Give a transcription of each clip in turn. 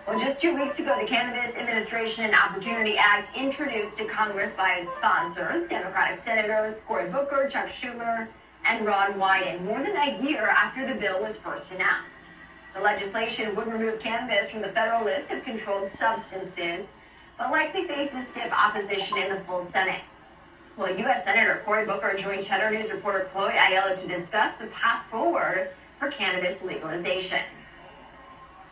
Well, just 2 weeks ago, the Cannabis Administration and Opportunity Act introduced to Congress by its sponsors, Democratic Senators Cory Booker, Chuck Schumer, and Ron Wyden, more than a year after the bill was first announced. The legislation would remove cannabis from the federal list of controlled substances, but likely faces stiff opposition in the full Senate. Well, U.S. Senator Cory Booker joined Cheddar News reporter Chloe Aiello to discuss the path forward for cannabis legalization.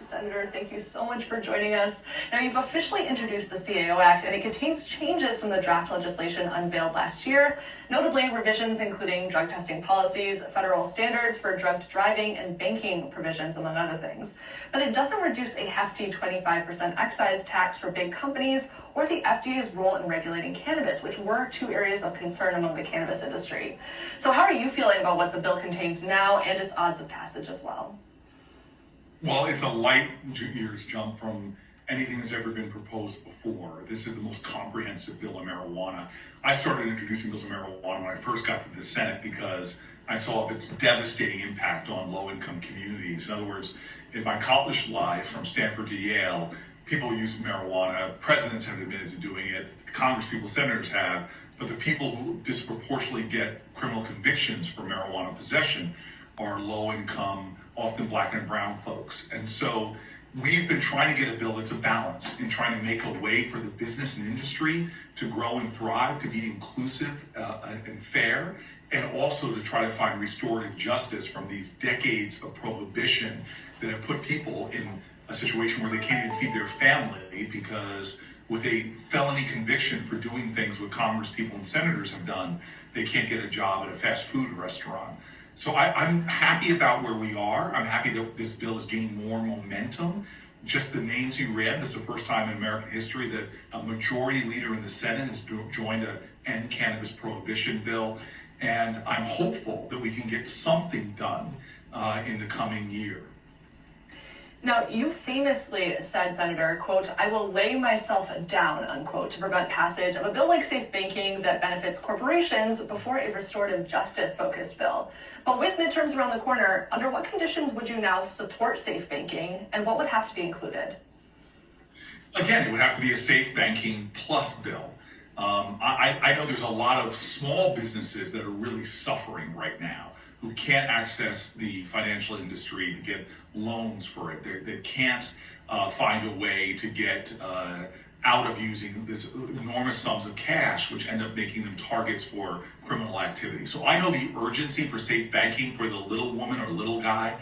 Senator, thank you so much for joining us. Now, you've officially introduced the CAO Act, and it contains changes from the draft legislation unveiled last year, notably revisions including drug testing policies, federal standards for drug driving, and banking provisions, among other things. But it doesn't reduce a hefty 25% excise tax for big companies or the FDA's role in regulating cannabis, which were two areas of concern among the cannabis industry. So how are you feeling about what the bill contains now and its odds of passage as well? Well, it's a light years jump from anything that's ever been proposed before. This is the most comprehensive bill on marijuana. I started introducing bills on marijuana when I first got to the Senate because I saw its devastating impact on low-income communities. In other words, in my college life, from Stanford to Yale, people use marijuana. Presidents have admitted to doing it. Congresspeople, senators have. But the people who disproportionately get criminal convictions for marijuana possession are low-income, often black and brown folks. And so we've been trying to get a bill that's a balance in trying to make a way for the business and industry to grow and thrive, to be inclusive and fair, and also to try to find restorative justice from these decades of prohibition that have put people in a situation where they can't even feed their family because with a felony conviction for doing things what congresspeople and senators have done, they can't get a job at a fast food restaurant. So I'm happy about where we are. I'm happy that this bill is gaining more momentum. Just the names you read, this is the first time in American history that a majority leader in the Senate has joined an end cannabis prohibition bill. And I'm hopeful that we can get something done in the coming year. Now, you famously said, Senator, quote, "I will lay myself down," unquote, to prevent passage of a bill like safe banking that benefits corporations before a restorative justice-focused bill. But with midterms around the corner, under what conditions would you now support safe banking, and what would have to be included? Again, it would have to be a safe banking plus bill. I know there's a lot of small businesses that are really suffering right now, who can't access the financial industry to get loans for it. They can't find a way to get out of using this enormous sums of cash, which end up making them targets for criminal activity. So I know the urgency for safe banking for the little woman or little guy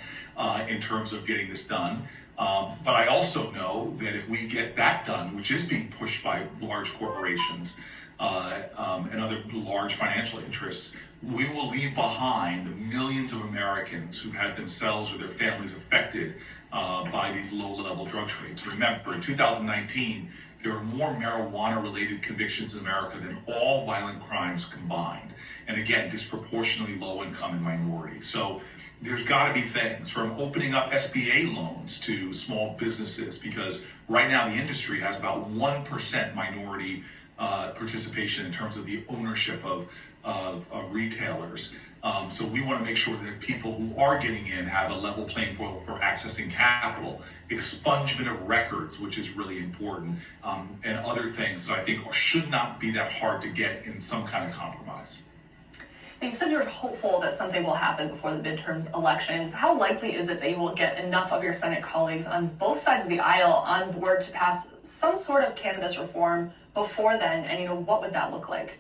in terms of getting this done. But I also know that if we get that done, which is being pushed by large corporations and other large financial interests, we will leave behind the millions of Americans who've had themselves or their families affected by these low-level drug trades. Remember, in 2019, there are more marijuana-related convictions in America than all violent crimes combined. And again, disproportionately low-income and minority. So there's got to be things from opening up SBA loans to small businesses, because right now the industry has about 1% minority participation in terms of the ownership of retailers. So we want to make sure that people who are getting in have a level playing field for accessing capital, expungement of records, which is really important, and other things that I think should not be that hard to get in some kind of compromise. Now, you said you're hopeful that something will happen before the midterm elections. How likely is it that you will get enough of your Senate colleagues on both sides of the aisle on board to pass some sort of cannabis reform before then? And, what would that look like?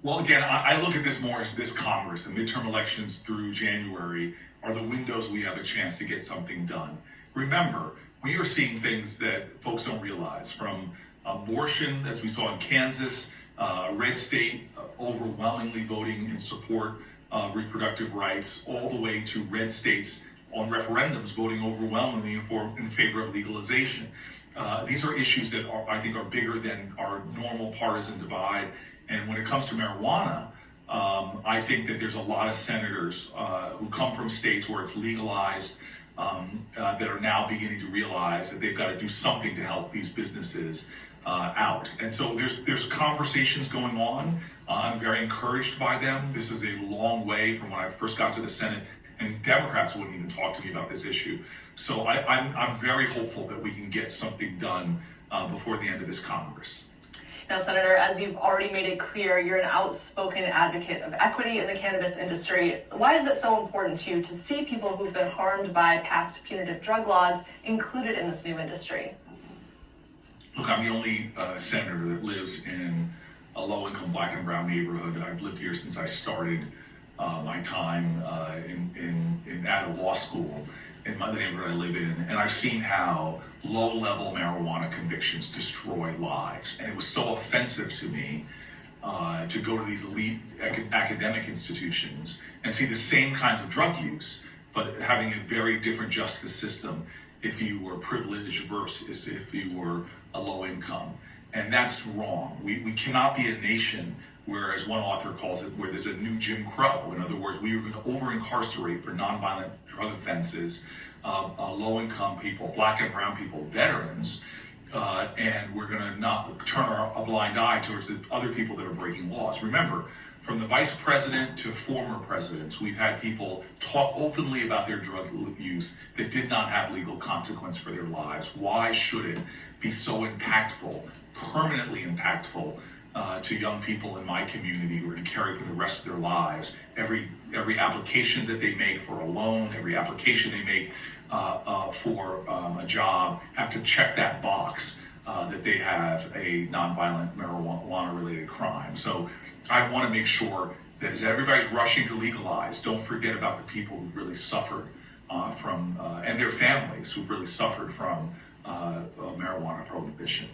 Well, again, I look at this more as this Congress. The midterm elections through January are the windows we have a chance to get something done. Remember, we are seeing things that folks don't realize, from abortion, as we saw in Kansas, a red state overwhelmingly voting in support of reproductive rights, all the way to red states on referendums voting overwhelmingly in favor of legalization. These are issues that I think are bigger than our normal partisan divide. And when it comes to marijuana, I think that there's a lot of senators who come from states where it's legalized that are now beginning to realize that they've got to do something to help these businesses out. And so there's conversations going on. I'm very encouraged by them. This is a long way from when I first got to the Senate and Democrats wouldn't even talk to me about this issue. So I'm very hopeful that we can get something done before the end of this Congress. Now, Senator, as you've already made it clear, you're an outspoken advocate of equity in the cannabis industry. Why is it so important to you to see people who've been harmed by past punitive drug laws included in this new industry? Look, I'm the only senator that lives in a low-income black and brown neighborhood. I've lived here since I started my time at a law school in the neighborhood I live in, and I've seen how low-level marijuana convictions destroy lives. And it was so offensive to me to go to these elite academic institutions and see the same kinds of drug use, but having a very different justice system if you were privileged versus if you were a low income. And that's wrong. We cannot be a nation where, as one author calls it, where there's a new Jim Crow. In other words, we are going to over-incarcerate for nonviolent drug offenses low-income people, black and brown people, veterans, and we're going to not turn a blind eye towards the other people that are breaking laws. Remember, from the vice president to former presidents, we've had people talk openly about their drug use that did not have legal consequence for their lives. Why should it be so impactful, permanently impactful, to young people in my community who are going to carry for the rest of their lives? Every application that they make for a loan, every application they make for a job, have to check that box that they have a nonviolent marijuana-related crime. So I want to make sure that as everybody's rushing to legalize, don't forget about the people who've really suffered from, and their families who've really suffered from marijuana prohibition.